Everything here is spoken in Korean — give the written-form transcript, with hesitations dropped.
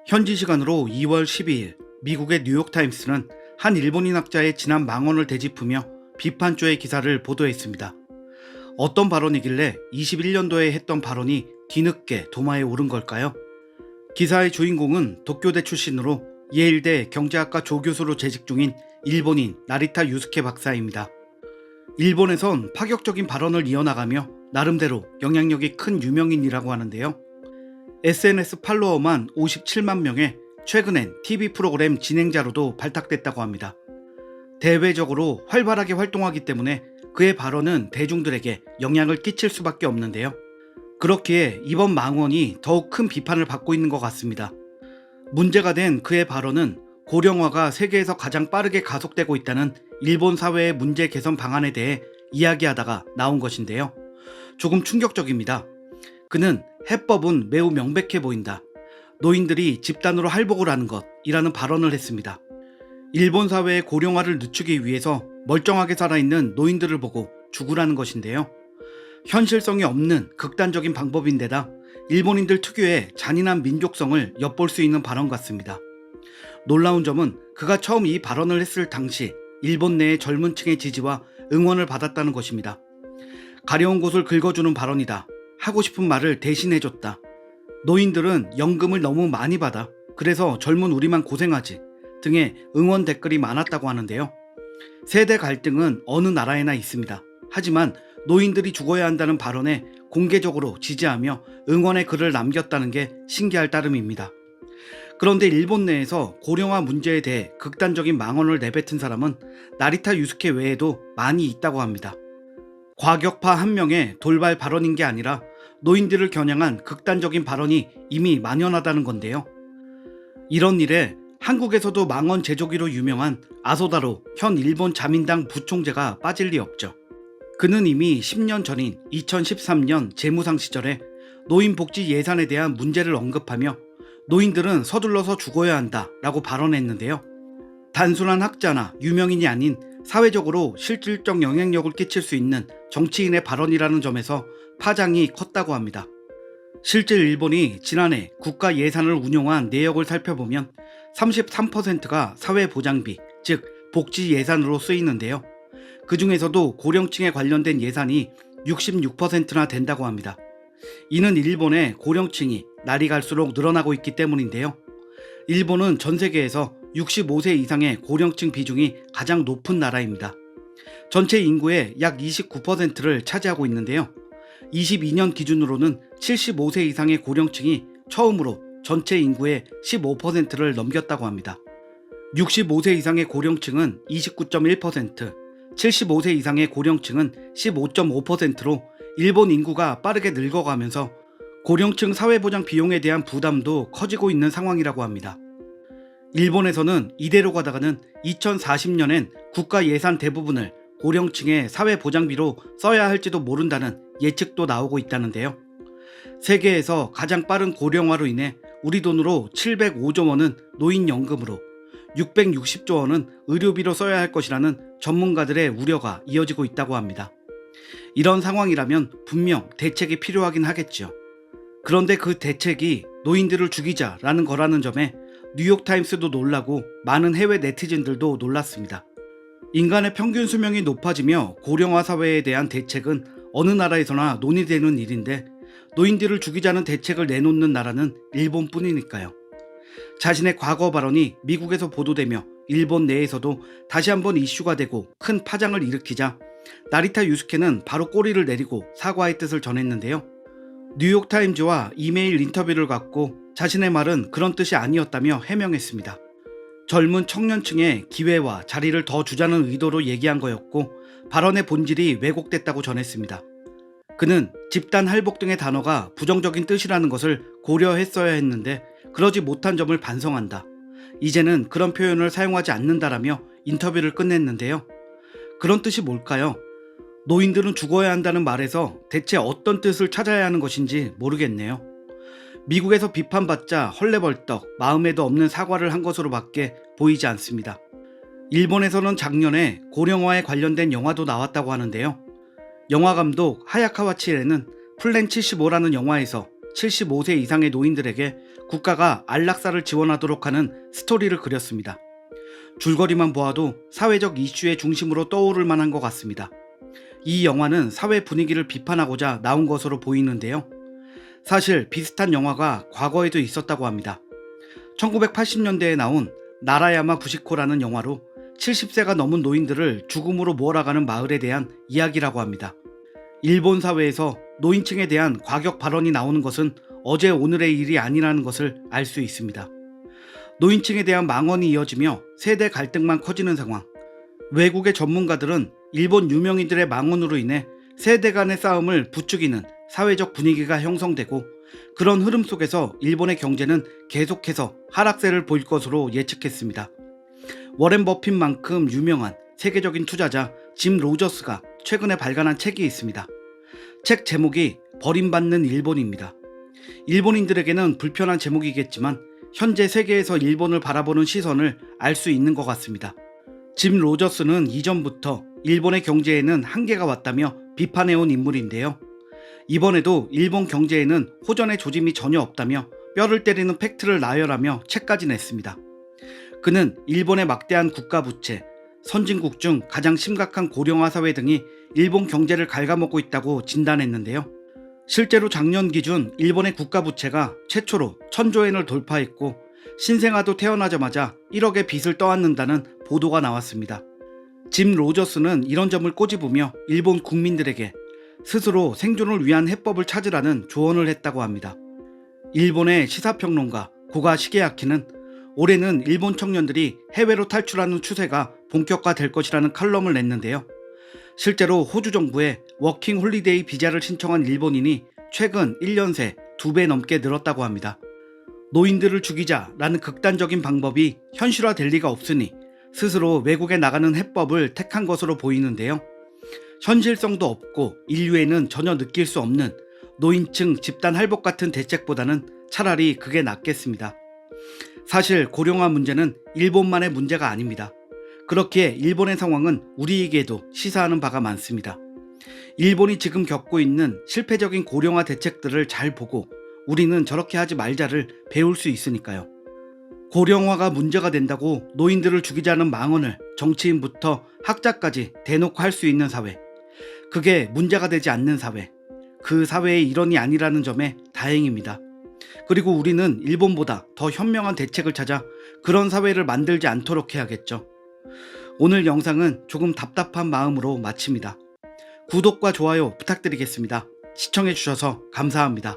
현지 시간으로 2월 12일 미국의 뉴욕타임스는 한 일본인 학자의 지난 망언을 되짚으며 비판조의 기사를 보도했습니다. 어떤 발언이길래 21년도에 했던 발언이 뒤늦게 도마에 오른 걸까요? 기사의 주인공은 도쿄대 출신으로 예일대 경제학과 조교수로 재직 중인 일본인 나리타 유스케 박사입니다. 일본에선 파격적인 발언을 이어나가며 나름대로 영향력이 큰 유명인이라고 하는데요. SNS 팔로워만 57만 명의 최근엔 TV 프로그램 진행자로도 발탁됐다고 합니다. 대외적으로 활발하게 활동하기 때문에 그의 발언은 대중들에게 영향을 끼칠 수밖에 없는데요. 그렇기에 이번 망언이 더욱 큰 비판을 받고 있는 것 같습니다. 문제가 된 그의 발언은 고령화가 세계에서 가장 빠르게 가속되고 있다는 일본 사회의 문제 개선 방안에 대해 이야기하다가 나온 것인데요. 조금 충격적입니다. 그는 해법은 매우 명백해 보인다. 노인들이 집단으로 할복을 하는 것이라는 발언을 했습니다. 일본 사회의 고령화를 늦추기 위해서 멀쩡하게 살아있는 노인들을 보고 죽으라는 것인데요. 현실성이 없는 극단적인 방법인데다 일본인들 특유의 잔인한 민족성을 엿볼 수 있는 발언 같습니다. 놀라운 점은 그가 처음 이 발언을 했을 당시 일본 내의 젊은 층의 지지와 응원을 받았다는 것입니다. 가려운 곳을 긁어주는 발언이다. 하고 싶은 말을 대신해줬다. 노인들은 연금을 너무 많이 받아. 그래서 젊은 우리만 고생하지. 등의 응원 댓글이 많았다고 하는데요. 세대 갈등은 어느 나라에나 있습니다. 하지만 노인들이 죽어야 한다는 발언에 공개적으로 지지하며 응원의 글을 남겼다는 게 신기할 따름입니다. 그런데 일본 내에서 고령화 문제에 대해 극단적인 망언을 내뱉은 사람은 나리타 유스케 외에도 많이 있다고 합니다. 과격파 한 명의 돌발 발언인 게 아니라 노인들을 겨냥한 극단적인 발언이 이미 만연하다는 건데요. 이런 일에 한국에서도 망언 제조기로 유명한 아소다로 현 일본 자민당 부총재가 빠질 리 없죠. 그는 이미 10년 전인 2013년 재무상 시절에 노인복지 예산에 대한 문제를 언급하며 노인들은 서둘러서 죽어야 한다 라고 발언했는데요. 단순한 학자나 유명인이 아닌 사회적으로 실질적 영향력을 끼칠 수 있는 정치인의 발언이라는 점에서 파장이 컸다고 합니다. 실제 일본이 지난해 국가 예산을 운용한 내역을 살펴보면 33%가 사회보장비, 즉 복지 예산으로 쓰이는데요. 그 중에서도 고령층에 관련된 예산이 66%나 된다고 합니다. 이는 일본의 고령층이 날이 갈수록 늘어나고 있기 때문인데요. 일본은 전 세계에서 65세 이상의 고령층 비중이 가장 높은 나라입니다. 전체 인구의 약 29%를 차지하고 있는데요. 22년 기준으로는 75세 이상의 고령층이 처음으로 전체 인구의 15%를 넘겼다고 합니다. 65세 이상의 고령층은 29.1%, 75세 이상의 고령층은 15.5%로 일본 인구가 빠르게 늙어가면서 고령층 사회보장 비용에 대한 부담도 커지고 있는 상황이라고 합니다. 일본에서는 이대로 가다가는 2040년엔 국가 예산 대부분을 고령층의 사회보장비로 써야 할지도 모른다는 예측도 나오고 있다는데요. 세계에서 가장 빠른 고령화로 인해 우리 돈으로 705조 원은 노인연금으로 660조 원은 의료비로 써야 할 것이라는 전문가들의 우려가 이어지고 있다고 합니다. 이런 상황이라면 분명 대책이 필요하긴 하겠죠. 그런데 그 대책이 노인들을 죽이자라는 거라는 점에 뉴욕타임스도 놀라고 많은 해외 네티즌들도 놀랐습니다. 인간의 평균 수명이 높아지며 고령화 사회에 대한 대책은 어느 나라에서나 논의되는 일인데 노인들을 죽이자는 대책을 내놓는 나라는 일본뿐이니까요. 자신의 과거 발언이 미국에서 보도되며 일본 내에서도 다시 한번 이슈가 되고 큰 파장을 일으키자 나리타 유스케는 바로 꼬리를 내리고 사과의 뜻을 전했는데요. 뉴욕타임즈와 이메일 인터뷰를 갖고 자신의 말은 그런 뜻이 아니었다며 해명했습니다. 젊은 청년층에 기회와 자리를 더 주자는 의도로 얘기한 거였고 발언의 본질이 왜곡됐다고 전했습니다. 그는 집단 할복 등의 단어가 부정적인 뜻이라는 것을 고려했어야 했는데 그러지 못한 점을 반성한다. 이제는 그런 표현을 사용하지 않는다라며 인터뷰를 끝냈는데요. 그런 뜻이 뭘까요? 노인들은 죽어야 한다는 말에서 대체 어떤 뜻을 찾아야 하는 것인지 모르겠네요. 미국에서 비판받자 헐레벌떡 마음에도 없는 사과를 한 것으로밖에 보이지 않습니다. 일본에서는 작년에 고령화에 관련된 영화도 나왔다고 하는데요. 영화감독 하야카와 치레는 플랜 75라는 영화에서 75세 이상의 노인들에게 국가가 안락사를 지원하도록 하는 스토리를 그렸습니다. 줄거리만 보아도 사회적 이슈의 중심으로 떠오를 만한 것 같습니다. 이 영화는 사회 분위기를 비판하고자 나온 것으로 보이는데요. 사실 비슷한 영화가 과거에도 있었다고 합니다. 1980년대에 나온 나라야마 부시코라는 영화로 70세가 넘은 노인들을 죽음으로 몰아가는 마을에 대한 이야기라고 합니다. 일본 사회에서 노인층에 대한 과격 발언이 나오는 것은 어제 오늘의 일이 아니라는 것을 알 수 있습니다. 노인층에 대한 망언이 이어지며 세대 갈등만 커지는 상황. 외국의 전문가들은 일본 유명인들의 망언으로 인해 세대 간의 싸움을 부추기는 사회적 분위기가 형성되고 그런 흐름 속에서 일본의 경제는 계속해서 하락세를 보일 것으로 예측했습니다. 워렌 버핏만큼 유명한 세계적인 투자자 짐 로저스가 최근에 발간한 책이 있습니다. 책 제목이 버림받는 일본입니다. 일본인들에게는 불편한 제목이겠지만 현재 세계에서 일본을 바라보는 시선을 알 수 있는 것 같습니다. 짐 로저스는 이전부터 일본의 경제에는 한계가 왔다며 비판해온 인물인데요. 이번에도 일본 경제에는 호전의 조짐이 전혀 없다며 뼈를 때리는 팩트를 나열하며 책까지 냈습니다. 그는 일본의 막대한 국가부채, 선진국 중 가장 심각한 고령화 사회 등이 일본 경제를 갉아먹고 있다고 진단했는데요. 실제로 작년 기준 일본의 국가부채가 최초로 1000조엔을 돌파했고 신생아도 태어나자마자 1억의 빚을 떠안는다는 보도가 나왔습니다. 짐 로저스는 이런 점을 꼬집으며 일본 국민들에게 스스로 생존을 위한 해법을 찾으라는 조언을 했다고 합니다. 일본의 시사평론가 고가 시게아키는 올해는 일본 청년들이 해외로 탈출하는 추세가 본격화될 것이라는 칼럼을 냈는데요. 실제로 호주 정부에 워킹 홀리데이 비자를 신청한 일본인이 최근 1년 새 2배 넘게 늘었다고 합니다. 노인들을 죽이자라는 극단적인 방법이 현실화될 리가 없으니 스스로 외국에 나가는 해법을 택한 것으로 보이는데요. 현실성도 없고 인류에는 전혀 느낄 수 없는 노인층 집단 할복 같은 대책보다는 차라리 그게 낫겠습니다. 사실 고령화 문제는 일본만의 문제가 아닙니다. 그렇기에 일본의 상황은 우리에게도 시사하는 바가 많습니다. 일본이 지금 겪고 있는 실패적인 고령화 대책들을 잘 보고 우리는 저렇게 하지 말자를 배울 수 있으니까요. 고령화가 문제가 된다고 노인들을 죽이자는 망언을 정치인부터 학자까지 대놓고 할 수 있는 사회. 그게 문제가 되지 않는 사회. 그 사회의 일원이 아니라는 점에 다행입니다. 그리고 우리는 일본보다 더 현명한 대책을 찾아 그런 사회를 만들지 않도록 해야겠죠. 오늘 영상은 조금 답답한 마음으로 마칩니다. 구독과 좋아요 부탁드리겠습니다. 시청해주셔서 감사합니다.